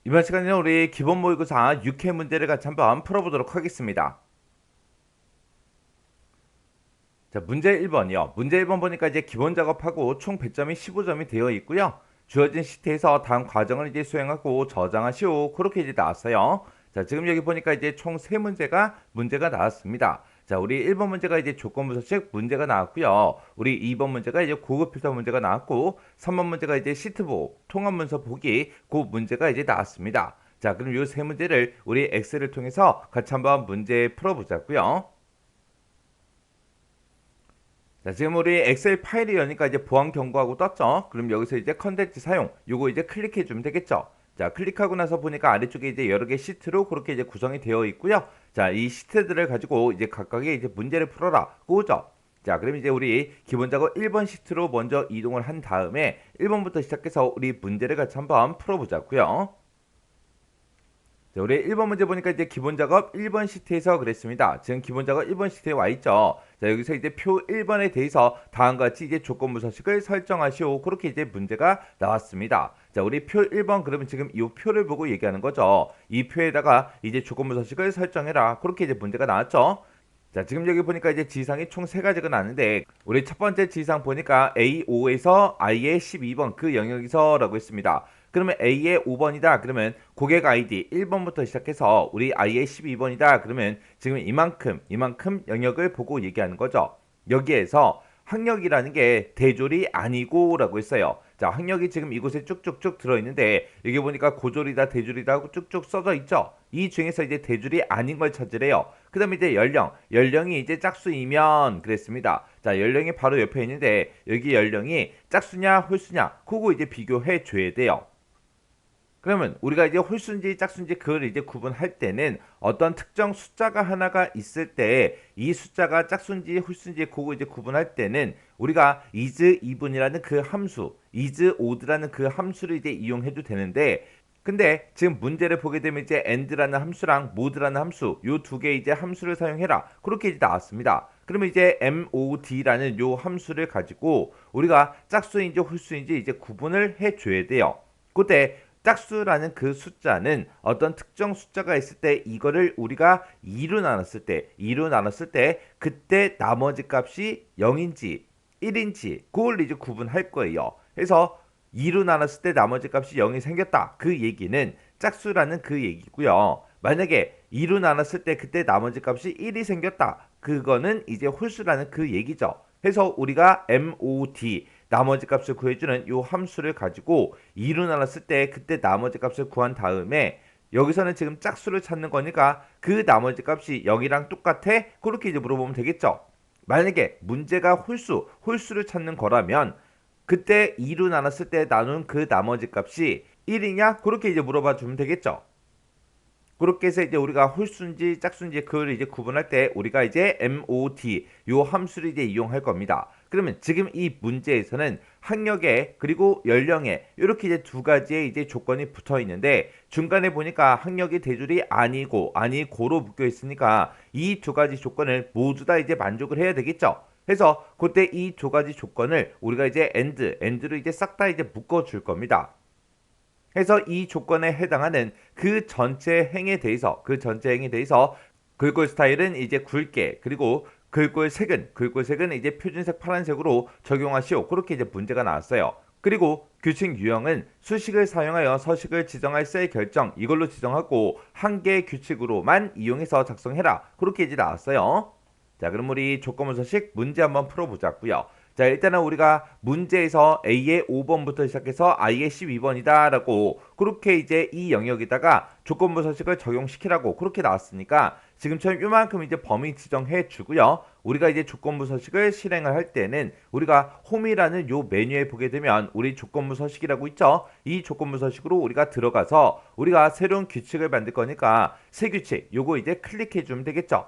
이번 시간에는 우리 기본 모의고사 6회 문제를 같이 한번 풀어보도록 하겠습니다. 자, 문제 1번이요. 문제 1번 보니까 이제 기본 작업하고 총 배점이 15점이 되어 있고요. 주어진 시트에서 다음 과정을 이제 수행하고 저장하시오. 그렇게 이제 나왔어요. 자, 지금 여기 보니까 이제 총 3문제가 나왔습니다. 자, 우리 1번 문제가 이제 조건부서식 문제가 나왔고요. 우리 2번 문제가 이제 고급 필터 문제가 나왔고, 3번 문제가 이제 시트 보호, 통합 문서 보기, 그 문제가 이제 나왔습니다. 자, 그럼 이 세 문제를 우리 엑셀을 통해서 같이 한번 문제 풀어보자고요. 자, 지금 우리 엑셀 파일이 여니까 이제 보안 경고하고 떴죠. 그럼 여기서 이제 컨텐츠 사용, 요거 이제 클릭해 주면 되겠죠. 자, 클릭하고 나서 보니까 아래쪽에 이제 여러 개 시트로 그렇게 이제 구성이 되어 있고요. 자, 이 시트들을 가지고 이제 각각의 이제 문제를 풀어라. 그거죠. 자, 그럼 이제 우리 기본 작업 1번 시트로 먼저 이동을 한 다음에 1번부터 시작해서 우리 문제를 같이 한번 풀어보자고요. 자, 우리 1번 문제 보니까 이제 기본 작업 1번 시트에서 그랬습니다. 지금 기본 작업 1번 시트에 와 있죠. 자, 여기서 이제 표 1번에 대해서 다음과 같이 이제 조건부 서식을 설정하시오. 그렇게 이제 문제가 나왔습니다. 자, 우리 표 1번 그러면 지금 이 표를 보고 얘기하는 거죠. 이 표에다가 이제 조건부 서식을 설정해라. 그렇게 이제 문제가 나왔죠. 자, 지금 여기 보니까 이제 지상이 총 3가지가 나는데 우리 첫 번째 지상 보니까 A5에서 I의 12번 그 영역에서라고 했습니다. 그러면 A의 5번이다. 그러면 고객 아이디 1번부터 시작해서 우리 I의 12번이다. 그러면 지금 이만큼 영역을 보고 얘기하는 거죠. 여기에서 학력이라는 게 대졸이 아니고라고 했어요. 자, 학력이 지금 이곳에 쭉쭉쭉 들어있는데 여기 보니까 고졸이다 대졸이다 하고 쭉쭉 써져 있죠. 이 중에서 이제 대졸이 아닌 걸 찾으래요. 그 다음에 이제 연령이 이제 짝수이면 그랬습니다. 자, 연령이 바로 옆에 있는데 여기 연령이 짝수냐 홀수냐 그거 이제 비교해 줘야 돼요. 그러면 우리가 이제 홀수인지 짝수인지 그걸 이제 구분할 때는 어떤 특정 숫자가 하나가 있을 때 이 숫자가 짝수인지 홀수인지 그거 이제 구분할 때는 우리가 is even이라는 그 함수, is odd라는 그 함수를 이제 이용해도 되는데 근데 지금 문제를 보게 되면 이제 and라는 함수랑 mod라는 함수 요 두 개 이제 함수를 사용해라 그렇게 이제 나왔습니다. 그러면 이제 mod라는 요 함수를 가지고 우리가 짝수인지 홀수인지 이제 구분을 해줘야 돼요. 그때 짝수라는 그 숫자는 어떤 특정 숫자가 있을 때 이거를 우리가 2로 나눴을 때 그때 나머지 값이 0인지 1인지 그걸 이제 구분할 거예요. 그래서 2로 나눴을 때 나머지 값이 0이 생겼다. 그 얘기는 짝수라는 그 얘기고요. 만약에 2로 나눴을 때 그때 나머지 값이 1이 생겼다. 그거는 이제 홀수라는 그 얘기죠. 그래서 우리가 MOD 나머지 값을 구해주는 이 함수를 가지고 2로 나눴을 때 그때 나머지 값을 구한 다음에 여기서는 지금 짝수를 찾는 거니까 그 나머지 값이 0이랑 똑같아? 그렇게 이제 물어보면 되겠죠. 만약에 문제가 홀수를 찾는 거라면 그때 2로 나눴을 때 나눈 그 나머지 값이 1이냐? 그렇게 이제 물어봐 주면 되겠죠. 그렇게 해서 이제 우리가 홀수인지 짝수인지 그걸 이제 구분할 때 우리가 이제 MOD 요 함수를 이제 이용할 겁니다. 그러면 지금 이 문제에서는 학력에 그리고 연령에 이렇게 이제 두 가지의 이제 조건이 붙어 있는데 중간에 보니까 학력이 대졸이 아니고로 묶여 있으니까 이 두 가지 조건을 모두 다 이제 만족을 해야 되겠죠. 그래서 그때 이 두 가지 조건을 우리가 이제 and로 이제 싹 다 이제 묶어 줄 겁니다. 해서 이 조건에 해당하는 그 전체 행에 대해서 글꼴 스타일은 이제 굵게 그리고 글꼴색은 이제 표준색 파란색으로 적용하시오. 그렇게 이제 문제가 나왔어요. 그리고 규칙 유형은 수식을 사용하여 서식을 지정할 셀 결정 이걸로 지정하고 한 개의 규칙으로만 이용해서 작성해라. 그렇게 이제 나왔어요. 자, 그럼 우리 조건부 서식 문제 한번 풀어보자고요. 자, 일단은 우리가 문제에서 A의 5번부터 시작해서 I의 12번이다 라고 그렇게 이제 이 영역에다가 조건부 서식을 적용시키라고 그렇게 나왔으니까 지금처럼 이만큼 이제 범위 지정해 주고요. 우리가 이제 조건부 서식을 실행을 할 때는 우리가 홈이라는 요 메뉴에 보게 되면 우리 조건부 서식이라고 있죠. 이 조건부 서식으로 우리가 들어가서 우리가 새로운 규칙을 만들 거니까 새 규칙 요거 이제 클릭해 주면 되겠죠.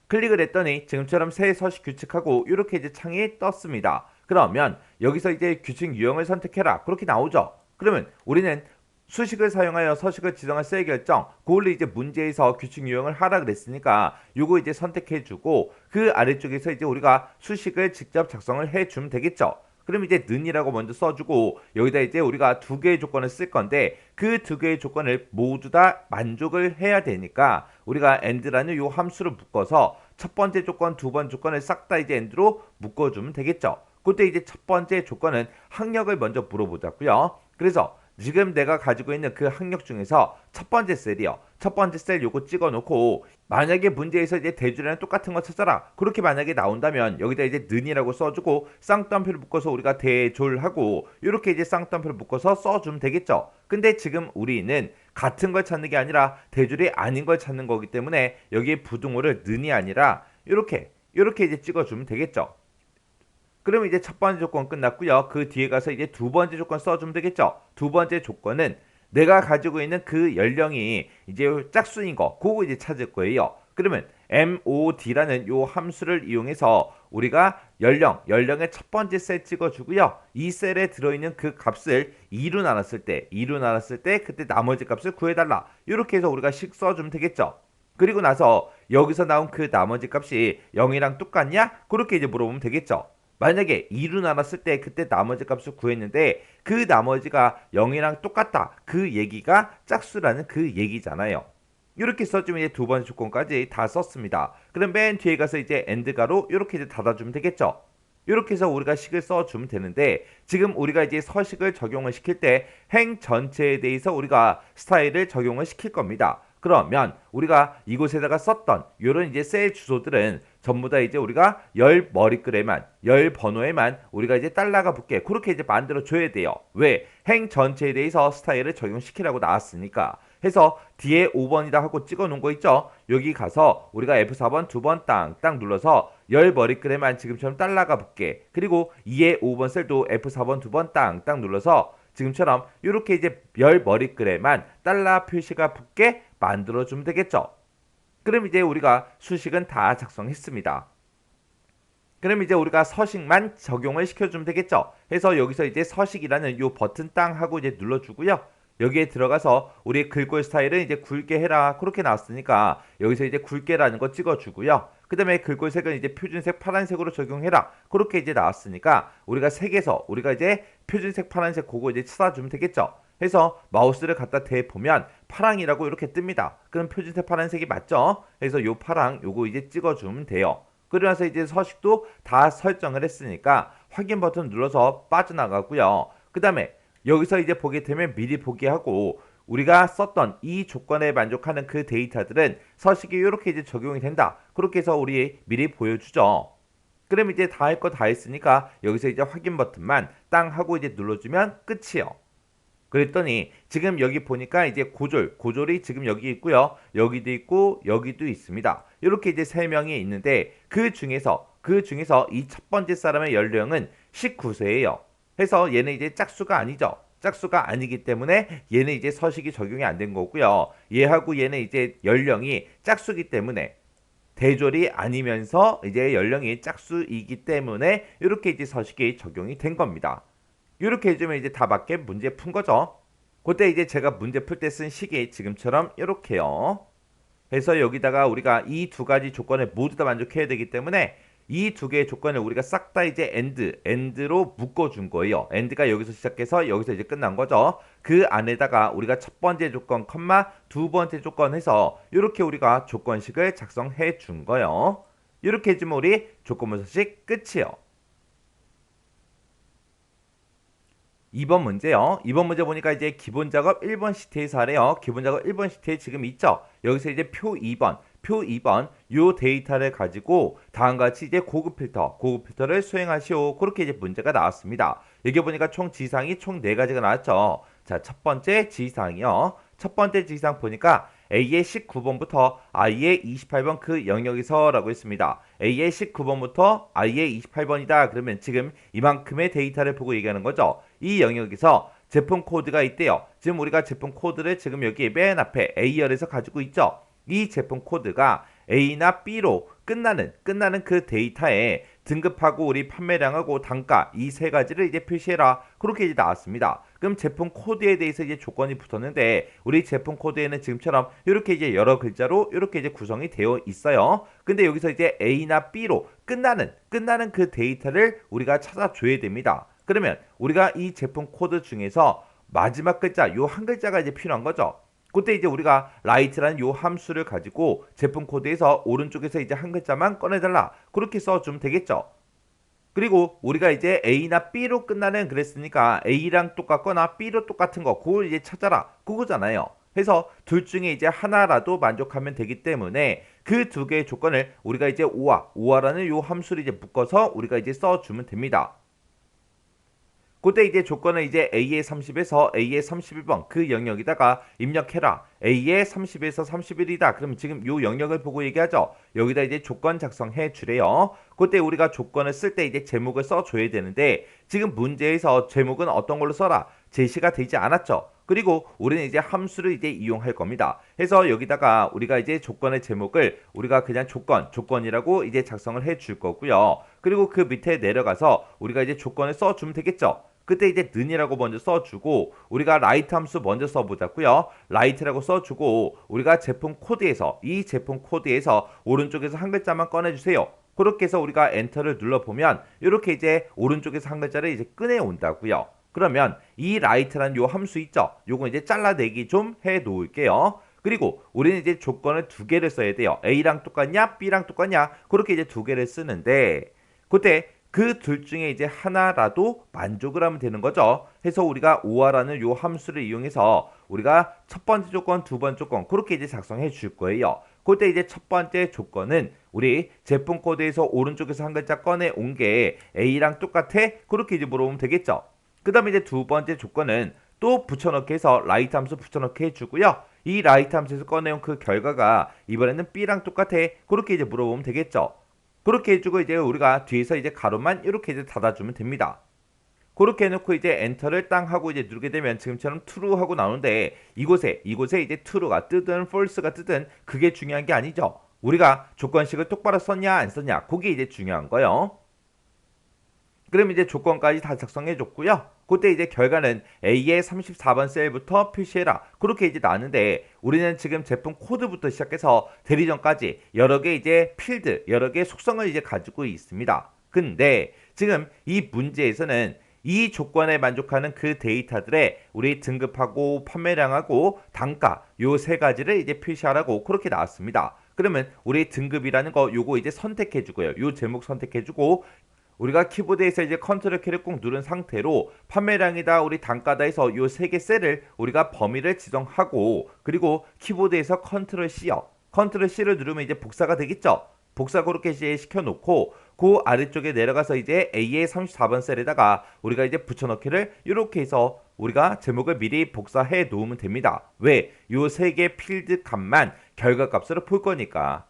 클릭을 했더니 지금처럼 새 서식 규칙하고 이렇게 이제 창이 떴습니다. 그러면 여기서 이제 규칙 유형을 선택해라. 그렇게 나오죠. 그러면 우리는 수식을 사용하여 서식을 지정할 셀 결정 그걸로 이제 문제에서 규칙 유형을 하라 그랬으니까 요거 이제 선택해 주고 그 아래쪽에서 이제 우리가 수식을 직접 작성을 해 주면 되겠죠. 그럼 이제 는이라고 먼저 써주고 여기다 이제 우리가 두 개의 조건을 쓸 건데 그 두 개의 조건을 모두 다 만족을 해야 되니까 우리가 and라는 요 함수를 묶어서 첫 번째 조건, 두 번째 조건을 싹 다 이제 and로 묶어주면 되겠죠. 그때 이제 첫 번째 조건은 학력을 먼저 물어보자고요. 그래서 지금 내가 가지고 있는 그 학력 중에서 첫 번째 셀이요. 첫 번째 셀 요거 찍어놓고 만약에 문제에서 이제 대조량 똑같은 거 찾아라. 그렇게 만약에 나온다면 여기다 이제 는이라고 써주고 쌍따옴표를 묶어서 우리가 대졸하고 이렇게 이제 쌍따옴표를 묶어서 써주면 되겠죠. 근데 지금 우리는 같은 걸 찾는 게 아니라 대졸이 아닌 걸 찾는 거기 때문에 여기에 부등호를 는이 아니라 이렇게 이제 찍어주면 되겠죠. 그러면 이제 첫 번째 조건 끝났고요. 그 뒤에 가서 이제 두 번째 조건 써주면 되겠죠. 두 번째 조건은 내가 가지고 있는 그 연령이 이제 짝수인 거, 그거 이제 찾을 거예요. 그러면 MOD라는 요 함수를 이용해서 우리가 연령의 첫 번째 셀 찍어주고요. 이 셀에 들어있는 그 값을 2로 나눴을 때 그때 나머지 값을 구해달라. 이렇게 해서 우리가 식 써주면 되겠죠. 그리고 나서 여기서 나온 그 나머지 값이 0이랑 똑같냐? 그렇게 이제 물어보면 되겠죠. 만약에 2로 나눴을 때 그때 나머지 값을 구했는데 그 나머지가 0이랑 똑같다. 그 얘기가 짝수라는 그 얘기잖아요. 이렇게 써주면 이제 두 번째 조건까지 다 썼습니다. 그럼 맨 뒤에 가서 이제 엔드가로 이렇게 이제 닫아주면 되겠죠. 이렇게 해서 우리가 식을 써주면 되는데 지금 우리가 이제 서식을 적용을 시킬 때 행 전체에 대해서 우리가 스타일을 적용을 시킬 겁니다. 그러면 우리가 이곳에다가 썼던 이런 이제 셀 주소들은 전부 다 이제 우리가 열 머리글에만, 열 번호에만 우리가 이제 달러가 붙게 그렇게 이제 만들어 줘야 돼요. 왜? 행 전체에 대해서 스타일을 적용시키라고 나왔으니까. 해서 뒤에 5번이다 하고 찍어 놓은 거 있죠? 여기 가서 우리가 F4번 두 번 땅 눌러서 열 머리글에만 지금처럼 달러가 붙게. 그리고 2의 5번 셀도 F4번 두 번 땅 눌러서 지금처럼 이렇게 이제 열 머리글에만 달러 표시가 붙게 만들어주면 되겠죠. 그럼 이제 우리가 수식은 다 작성했습니다. 그럼 이제 우리가 서식만 적용을 시켜주면 되겠죠. 해서 여기서 이제 서식이라는 요 버튼 땅 하고 이제 눌러주고요. 여기에 들어가서 우리 글꼴 스타일은 이제 굵게 해라 그렇게 나왔으니까 여기서 이제 굵게라는 거 찍어주고요. 그 다음에 글꼴 색은 이제 표준색 파란색으로 적용해라 그렇게 이제 나왔으니까 우리가 색에서 우리가 이제 표준색 파란색 그거 이제 찾아주면 되겠죠. 해서 마우스를 갖다 대보면 파랑이라고 이렇게 뜹니다. 그럼 표준색 파란색이 맞죠? 그래서 요 파랑 요거 이제 찍어주면 돼요. 그러고 나서 이제 서식도 다 설정을 했으니까 확인 버튼 눌러서 빠져나가고요. 그 다음에 여기서 이제 보게 되면 미리 보게 하고 우리가 썼던 이 조건에 만족하는 그 데이터들은 서식이 이렇게 이제 적용이 된다. 그렇게 해서 우리 미리 보여주죠. 그럼 이제 다 할 거 다 했으니까 여기서 이제 확인 버튼만 땅 하고 이제 눌러주면 끝이요. 그랬더니 지금 여기 보니까 이제 고졸이 지금 여기 있고요. 여기도 있고 여기도 있습니다. 이렇게 이제 세 명이 있는데 그 중에서 이 첫 번째 사람의 연령은 19세예요. 해서 얘는 이제 짝수가 아니죠. 짝수가 아니기 때문에 얘는 이제 서식이 적용이 안 된 거고요. 얘하고 얘는 이제 연령이 짝수기 때문에 대졸이 아니면서 이제 연령이 짝수이기 때문에 이렇게 이제 서식이 적용이 된 겁니다. 이렇게 해주면 이제 다 맞게 문제 푼 거죠. 그때 이제 제가 문제 풀 때 쓴 식이 지금처럼 이렇게요. 해서 여기다가 우리가 이 두 가지 조건을 모두 다 만족해야 되기 때문에 이 두 개의 조건을 우리가 싹 다 이제 end로 묶어준 거예요. end가 여기서 시작해서 여기서 이제 끝난 거죠. 그 안에다가 우리가 첫 번째 조건, 두 번째 조건 해서 이렇게 우리가 조건식을 작성해 준 거예요. 이렇게 해주면 우리 조건문서식 끝이에요. 2번 문제요. 2번 문제 보니까 이제 기본 작업 1번 시트에서 하래요. 기본 작업 1번 시트에 지금 있죠. 여기서 이제 표 2번 요 데이터를 가지고 다음과 같이 이제 고급 필터를 수행하시오. 그렇게 이제 문제가 나왔습니다. 여기 보니까 총 지상이 총 4가지가 나왔죠. 자, 첫 번째 지상이요. 첫 번째 지상 보니까 A의 19번부터 I의 28번 그 영역에서 라고 했습니다. A의 19번부터 I의 28번이다. 그러면 지금 이만큼의 데이터를 보고 얘기하는 거죠. 이 영역에서 제품 코드가 있대요. 지금 우리가 제품 코드를 지금 여기 맨 앞에 A열에서 가지고 있죠. 이 제품 코드가 A나 B로 끝나는 그 데이터에 등급하고 우리 판매량하고 단가 이 세 가지를 이제 표시해라. 그렇게 이제 나왔습니다. 그럼 제품 코드에 대해서 이제 조건이 붙었는데 우리 제품 코드에는 지금처럼 이렇게 이제 여러 글자로 이렇게 이제 구성이 되어 있어요. 근데 여기서 이제 A나 B로 끝나는 그 데이터를 우리가 찾아줘야 됩니다. 그러면 우리가 이 제품 코드 중에서 마지막 글자 요 한 글자가 이제 필요한 거죠. 그때 이제 우리가 라이트라는 요 함수를 가지고 제품 코드에서 오른쪽에서 이제 한 글자만 꺼내달라 그렇게 써주면 되겠죠. 그리고 우리가 이제 A나 B로 끝나는 그랬으니까 A랑 똑같거나 B로 똑같은 거 그걸 이제 찾아라 그거잖아요. 해서 둘 중에 이제 하나라도 만족하면 되기 때문에 그 두 개의 조건을 우리가 이제 오화라는 요 함수를 이제 묶어서 우리가 이제 써주면 됩니다. 그때 이제 조건은 이제 A의 30에서 A의 31번 그 영역에다가 입력해라. A의 30에서 31이다. 그럼 지금 요 영역을 보고 얘기하죠. 여기다 이제 조건 작성해 주래요. 그때 우리가 조건을 쓸 때 이제 제목을 써줘야 되는데 지금 문제에서 제목은 어떤 걸로 써라. 제시가 되지 않았죠. 그리고 우리는 이제 함수를 이제 이용할 겁니다. 해서 여기다가 우리가 이제 조건의 제목을 우리가 그냥 조건이라고 이제 작성을 해 줄 거고요. 그리고 그 밑에 내려가서 우리가 이제 조건을 써주면 되겠죠. 그때 이제 는이라고 먼저 써주고 우리가 라이트 함수 먼저 써보자고요. 라이트라고 써주고 우리가 제품 코드에서 이 제품 코드에서 오른쪽에서 한 글자만 꺼내주세요. 그렇게 해서 우리가 엔터를 눌러보면 이렇게 이제 오른쪽에서 한 글자를 이제 꺼내 온다고요. 그러면 이 라이트라는 요 함수 있죠? 요거 이제 잘라내기 좀 해 놓을게요. 그리고 우리는 이제 조건을 두 개를 써야 돼요. A랑 똑같냐? B랑 똑같냐? 그렇게 이제 두 개를 쓰는데 그때 그 둘 중에 이제 하나라도 만족을 하면 되는 거죠. 해서 우리가 오화라는 요 함수를 이용해서 우리가 첫 번째 조건, 두 번째 조건 그렇게 이제 작성해 줄 거예요. 그때 이제 첫 번째 조건은 우리 제품 코드에서 오른쪽에서 한 글자 꺼내 온 게 A랑 똑같아? 그렇게 이제 물어보면 되겠죠. 그 다음에 이제 두 번째 조건은 또 붙여넣기 해서 라이트 함수 붙여넣기 해주고요. 이 라이트 함수에서 꺼내온 그 결과가 이번에는 B랑 똑같아? 그렇게 이제 물어보면 되겠죠. 그렇게 해주고 이제 우리가 뒤에서 이제 가로만 이렇게 이제 닫아주면 됩니다. 그렇게 해놓고 이제 엔터를 땅 하고 이제 누르게 되면 지금처럼 true 하고 나오는데 이곳에 이제 true가 뜨든 false가 뜨든 그게 중요한 게 아니죠. 우리가 조건식을 똑바로 썼냐 안 썼냐 그게 이제 중요한 거예요. 그럼 이제 조건까지 다 작성해 줬고요. 그때 이제 결과는 A의 34번 셀부터 표시해라. 그렇게 이제 나왔는데 우리는 지금 제품 코드부터 시작해서 대리점까지 여러 개 이제 필드, 여러 개의 속성을 이제 가지고 있습니다. 근데 지금 이 문제에서는 이 조건에 만족하는 그 데이터들의 우리 등급하고 판매량하고 단가 요 세 가지를 이제 표시하라고 그렇게 나왔습니다. 그러면 우리 등급이라는 거 요거 이제 선택해 주고요. 요 제목 선택해 주고 우리가 키보드에서 이제 컨트롤 키를 꾹 누른 상태로 판매량이다 우리 단가다 해서 요 세 개 셀을 우리가 범위를 지정하고 그리고 키보드에서 컨트롤 C요. 컨트롤 C를 누르면 이제 복사가 되겠죠. 복사 그렇게 시켜놓고 그 아래쪽에 내려가서 이제 A의 34번 셀에다가 우리가 이제 붙여넣기를 이렇게 해서 우리가 제목을 미리 복사해 놓으면 됩니다. 왜? 요 세 개 필드 값만 결과 값으로 풀 거니까.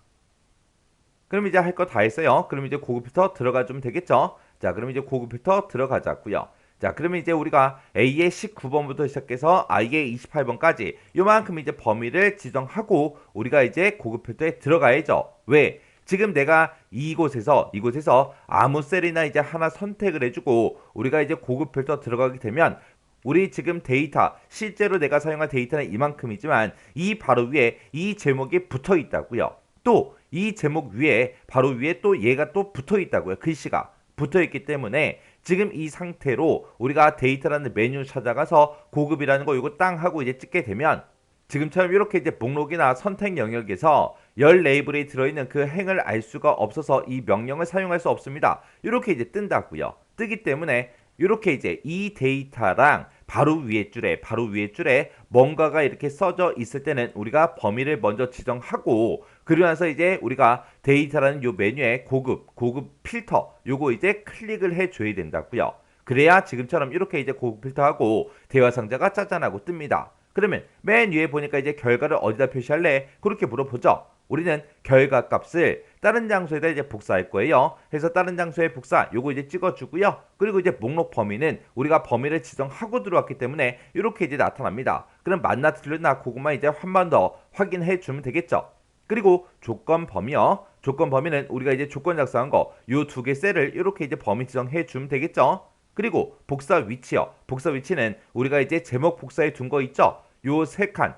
그럼 이제 할 거 다 했어요. 그럼 이제 고급 필터 들어가 주면 되겠죠. 자, 그럼 이제 고급 필터 들어가자고요. 자, 그러면 이제 우리가 A의 19번부터 시작해서 I의 28번까지 요만큼 이제 범위를 지정하고 우리가 이제 고급 필터에 들어가야죠. 왜? 지금 내가 이곳에서 아무 셀이나 이제 하나 선택을 해주고 우리가 이제 고급 필터 들어가게 되면 우리 지금 데이터 실제로 내가 사용한 데이터는 이만큼이지만 이 바로 위에 이 제목이 붙어 있다고요. 또 이 제목 위에 바로 위에 또 얘가 또 붙어 있다고요. 글씨가 붙어 있기 때문에 지금 이 상태로 우리가 데이터라는 메뉴 찾아가서 고급이라는 거 이거 땅 하고 이제 찍게 되면 지금처럼 이렇게 이제 목록이나 선택 영역에서 열 레이블이 들어있는 그 행을 알 수가 없어서 이 명령을 사용할 수 없습니다. 이렇게 이제 뜬다고요. 뜨기 때문에 이렇게 이제 이 데이터랑 바로 위에 줄에 뭔가가 이렇게 써져 있을 때는 우리가 범위를 먼저 지정하고 그러고 나서 이제 우리가 데이터라는 요 메뉴에 고급 필터 요거 이제 클릭을 해줘야 된다고요. 그래야 지금처럼 이렇게 이제 고급 필터하고 대화 상자가 짜잔하고 뜹니다. 그러면 맨 위에 보니까 이제 결과를 어디다 표시할래? 그렇게 물어보죠. 우리는 결과 값을 다른 장소에다 이제 복사할 거예요. 그래서 다른 장소에 복사 요거 이제 찍어주고요. 그리고 이제 목록 범위는 우리가 범위를 지정하고 들어왔기 때문에 이렇게 이제 나타납니다. 그럼 맞나 틀렸나 그것만 이제 한 번 더 확인해 주면 되겠죠. 그리고 조건 범위요. 조건 범위는 우리가 이제 조건 작성한 거 요 두 개 셀을 이렇게 이제 범위 지정해 주면 되겠죠. 그리고 복사 위치요. 복사 위치는 우리가 이제 제목 복사해 둔 거 있죠. 요 세 칸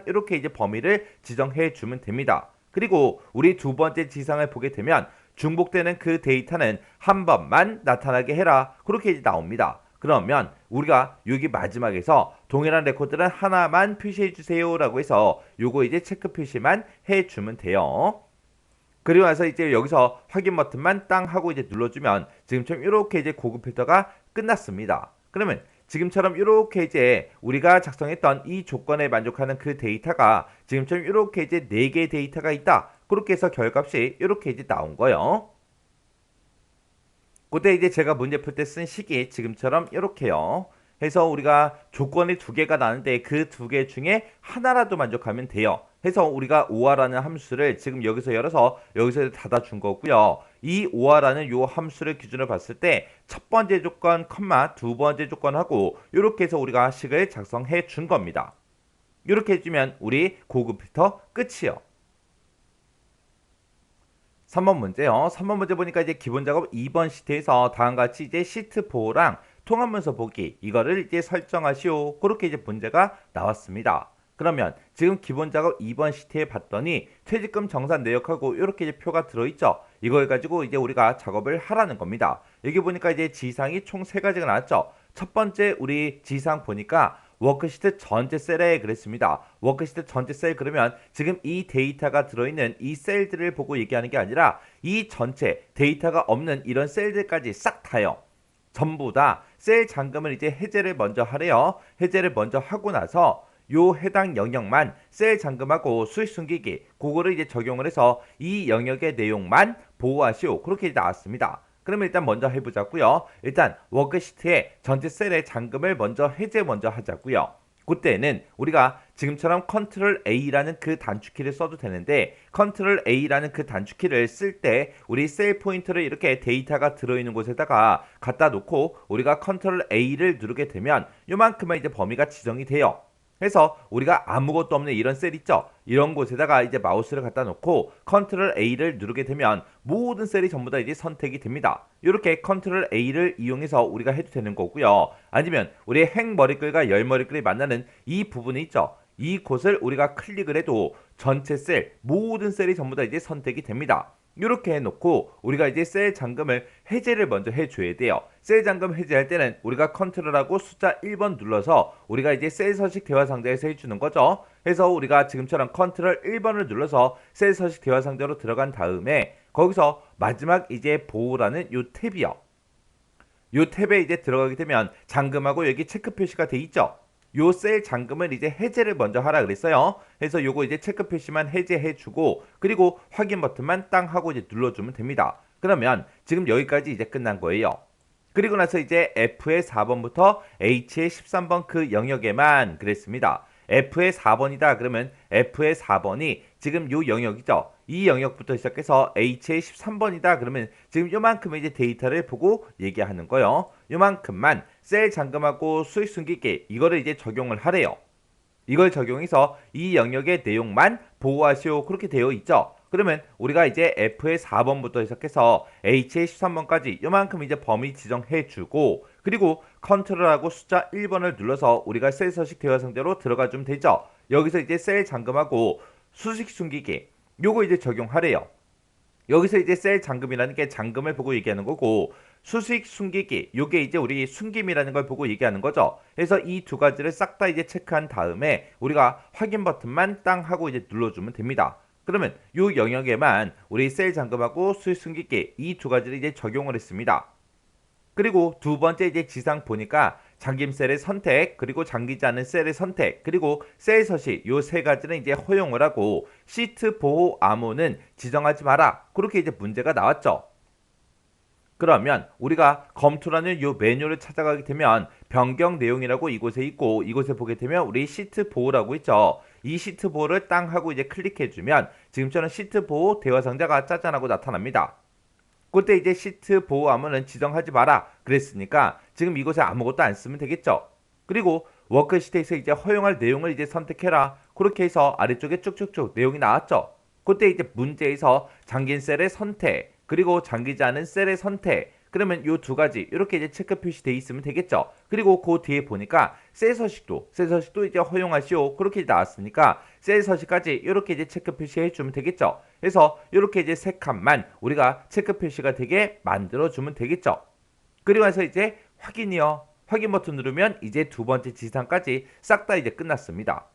이렇게 이제 범위를 지정해 주면 됩니다. 그리고 우리 두 번째 지상을 보게 되면 중복되는 그 데이터는 한 번만 나타나게 해라. 그렇게 이제 나옵니다. 그러면 우리가 여기 마지막에서 동일한 레코드는 하나만 표시해 주세요 라고 해서 요거 이제 체크 표시만 해주면 돼요. 그리고 나서 이제 여기서 확인 버튼만 땅 하고 이제 눌러주면 지금처럼 이렇게 이제 고급 필터가 끝났습니다. 그러면 지금처럼 이렇게 이제 우리가 작성했던 이 조건에 만족하는 그 데이터가 지금처럼 이렇게 이제 4개의 데이터가 있다. 그렇게 해서 결값이 이렇게 이제 나온 거예요. 그때 이제 제가 문제 풀 때 쓴 식이 지금처럼 이렇게요. 해서 우리가 조건이 2개가 나는데 그 2개 중에 하나라도 만족하면 돼요. 해서 우리가 OR라는 함수를 지금 여기서 열어서 여기서 닫아준 거고요. 이 OR라는 요 함수를 기준으로 봤을 때 첫 번째 조건, 두 번째 조건하고 이렇게 해서 우리가 식을 작성해 준 겁니다. 이렇게 해주면 우리 고급 필터 끝이요. 3번 문제요. 3번 문제 보니까 이제 기본 작업 2번 시트에서 다음과 같이 이제 시트 보호랑 통합 문서 보기 이거를 이제 설정하시오. 그렇게 이제 문제가 나왔습니다. 그러면 지금 기본 작업 2번 시트에 봤더니 퇴직금 정산 내역하고 이렇게 이제 표가 들어있죠. 이걸 가지고 이제 우리가 작업을 하라는 겁니다. 여기 보니까 이제 지상이 총 3가지가 나왔죠. 첫 번째 우리 지상 보니까 워크시트 전체 셀에 그랬습니다. 워크시트 전체 셀 그러면 지금 이 데이터가 들어있는 이 셀들을 보고 얘기하는 게 아니라 이 전체 데이터가 없는 이런 셀들까지 싹 다요. 전부 다 셀 잠금을 이제 해제를 먼저 하래요. 해제를 먼저 하고 나서 요 해당 영역만 셀 잠금하고 수익 숨기기 그거를 이제 적용을 해서 이 영역의 내용만 보호하시오. 그렇게 이제 나왔습니다. 그러면 일단 먼저 해보자고요. 일단 워크시트의 전체 셀의 잠금을 먼저 해제 먼저 하자고요. 그때는 우리가 지금처럼 컨트롤 A라는 그 단축키를 써도 되는데 컨트롤 A라는 그 단축키를 쓸 때 우리 셀 포인터를 이렇게 데이터가 들어있는 곳에다가 갖다 놓고 우리가 컨트롤 A를 누르게 되면 요만큼만 이제 범위가 지정이 돼요. 그래서 우리가 아무것도 없는 이런 셀 있죠. 이런 곳에다가 이제 마우스를 갖다 놓고 컨트롤 A를 누르게 되면 모든 셀이 전부 다 이제 선택이 됩니다. 이렇게 컨트롤 A를 이용해서 우리가 해도 되는 거고요. 아니면 우리의 행머리글과 열머리글이 만나는 이 부분이 있죠. 이 곳을 우리가 클릭을 해도 전체 셀, 모든 셀이 전부 다 이제 선택이 됩니다. 이렇게 해놓고 우리가 이제 셀 잠금을 해제를 먼저 해줘야 돼요. 셀 잠금 해제할 때는 우리가 컨트롤하고 숫자 1번 눌러서 우리가 이제 셀 서식 대화 상자에서 해주는 거죠. 그래서 우리가 지금처럼 컨트롤 1번을 눌러서 셀 서식 대화 상자로 들어간 다음에 거기서 마지막 이제 보호라는 요 탭이요. 요 탭에 이제 들어가게 되면 잠금하고 여기 체크 표시가 돼 있죠. 요 셀 잠금을 이제 해제를 먼저 하라 그랬어요. 그래서 요거 이제 체크 표시만 해제해주고 그리고 확인 버튼만 땅 하고 이제 눌러주면 됩니다. 그러면 지금 여기까지 이제 끝난 거예요. 그리고 나서 이제 F의 4번부터 H의 13번 그 영역에만 그랬습니다. F의 4번이다 그러면 F의 4번이 지금 요 영역이죠. 이 영역부터 시작해서 H의 13번이다 그러면 지금 요만큼의 이제 데이터를 보고 얘기하는 거예요. 요만큼만 셀 잠금하고 수익 숨기기 이거를 이제 적용을 하래요. 이걸 적용해서 이 영역의 내용만 보호하시오 그렇게 되어 있죠. 그러면 우리가 이제 F의 4번부터 시작해서 H의 13번까지 요만큼 이제 범위 지정해주고 그리고 컨트롤하고 숫자 1번을 눌러서 우리가 셀 서식 대화 상자로 들어가 주면 되죠. 여기서 이제 셀 잠금하고 수식 숨기기 요거 이제 적용하래요. 여기서 이제 셀 잠금이라는 게 잠금을 보고 얘기하는 거고 수식 숨기기 요게 이제 우리 숨김이라는 걸 보고 얘기하는 거죠. 그래서 이 두 가지를 싹 다 이제 체크한 다음에 우리가 확인 버튼만 땅 하고 이제 눌러주면 됩니다. 그러면 요 영역에만 우리 셀 잠금하고 수익 숨기기 이 두 가지를 이제 적용을 했습니다. 그리고 두 번째 이제 지상 보니까 잠김 셀의 선택 그리고 잠기지 않은 셀의 선택 그리고 셀 서식 요 세 가지는 이제 허용을 하고 시트 보호 암호는 지정하지 마라 그렇게 이제 문제가 나왔죠. 그러면 우리가 검토라는 요 메뉴를 찾아가게 되면 변경 내용이라고 이곳에 있고 이곳에 보게 되면 우리 시트 보호라고 있죠. 이 시트 보호를 땅 하고 이제 클릭해주면 지금처럼 시트 보호 대화 상자가 짜잔하고 나타납니다. 그때 이제 시트 보호 암호는 지정하지 마라 그랬으니까 지금 이곳에 아무것도 안 쓰면 되겠죠. 그리고 워크시트에서 이제 허용할 내용을 이제 선택해라 그렇게 해서 아래쪽에 쭉쭉쭉 내용이 나왔죠. 그때 이제 문제에서 잠긴 셀의 선택 그리고 잠기지 않은 셀의 선택 그러면 요 두 가지 이렇게 이제 체크 표시돼 있으면 되겠죠. 그리고 그 뒤에 보니까 셀 서식도 이제 허용하시오 그렇게 나왔으니까 셀 서식까지 이렇게 이제 체크 표시해 주면 되겠죠. 그래서 이렇게 이제 세 칸만 우리가 체크 표시가 되게 만들어 주면 되겠죠. 그리고 나서 이제 확인이요. 확인 버튼 누르면 이제 두 번째 지시사항까지 싹 다 이제 끝났습니다.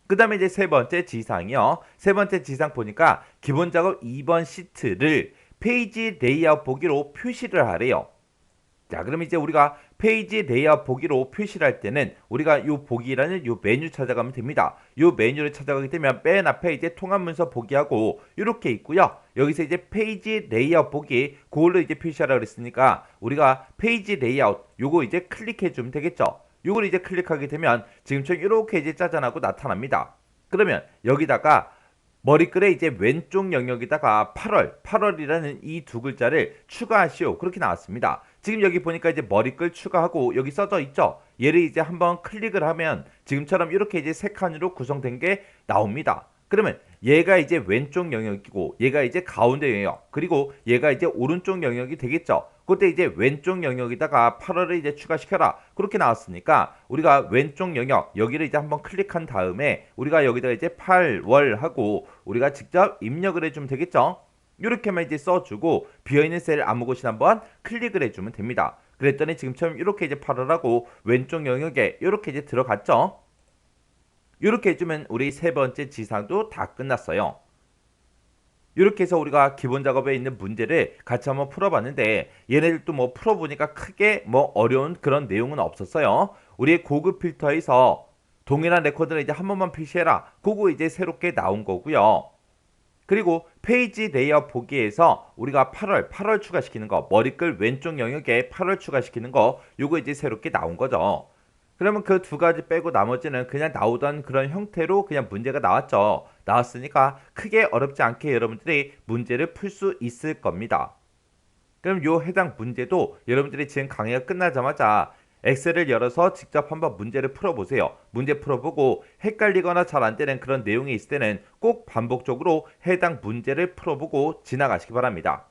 그 다음에 이제 세 번째 지시사항이요. 세 번째 지시사항 보니까 기본 작업 2번 시트를 페이지 레이아웃 보기로 표시를 하래요. 자, 그럼 이제 우리가 페이지 레이아웃 보기로 표시를 할 때는 우리가 요 보기라는 요 메뉴 찾아가면 됩니다. 요 메뉴를 찾아가게 되면 맨 앞에 이제 통합 문서 보기하고 이렇게 있고요. 여기서 이제 페이지 레이아웃 보기 그걸로 이제 표시하라 그랬으니까 우리가 페이지 레이아웃 요거 이제 클릭해 주면 되겠죠. 요걸 이제 클릭하게 되면 지금처럼 이렇게 이제 짜잔하고 나타납니다. 그러면 여기다가 머리글에 이제 왼쪽 영역에다가 8월이라는 이 두 글자를 추가하시오. 그렇게 나왔습니다. 지금 여기 보니까 이제 머리글 추가하고 여기 써져 있죠. 얘를 이제 한번 클릭을 하면 지금처럼 이렇게 이제 세 칸으로 구성된 게 나옵니다. 그러면 얘가 이제 왼쪽 영역이고 얘가 이제 가운데 영역 그리고 얘가 이제 오른쪽 영역이 되겠죠. 그때 이제 왼쪽 영역에다가 8월을 이제 추가시켜라 그렇게 나왔으니까 우리가 왼쪽 영역 여기를 이제 한번 클릭한 다음에 우리가 여기다 이제 8월 하고 우리가 직접 입력을 해주면 되겠죠. 이렇게만 이제 써주고 비어있는 셀 아무 곳이나 한번 클릭을 해주면 됩니다. 그랬더니 지금처럼 이렇게 이제 8월하고 왼쪽 영역에 이렇게 이제 들어갔죠. 이렇게 해주면 우리 세 번째 지시사항도 다 끝났어요. 이렇게 해서 우리가 기본 작업에 있는 문제를 같이 한번 풀어봤는데 얘네들도 뭐 풀어보니까 크게 뭐 어려운 그런 내용은 없었어요. 우리의 고급 필터에서 동일한 레코드를 이제 한 번만 표시해라. 그거 이제 새롭게 나온 거고요. 그리고 페이지 레이아웃 보기에서 우리가 8월 추가시키는 거 머리글 왼쪽 영역에 8월 추가시키는 거 요거 이제 새롭게 나온 거죠. 그러면 그 두 가지 빼고 나머지는 그냥 나오던 그런 형태로 그냥 문제가 나왔죠. 나왔으니까 크게 어렵지 않게 여러분들이 문제를 풀 수 있을 겁니다. 그럼 요 해당 문제도 여러분들이 지금 강의가 끝나자마자 엑셀을 열어서 직접 한번 문제를 풀어보세요. 문제 풀어보고 헷갈리거나 잘 안 되는 그런 내용이 있을 때는 꼭 반복적으로 해당 문제를 풀어보고 지나가시기 바랍니다.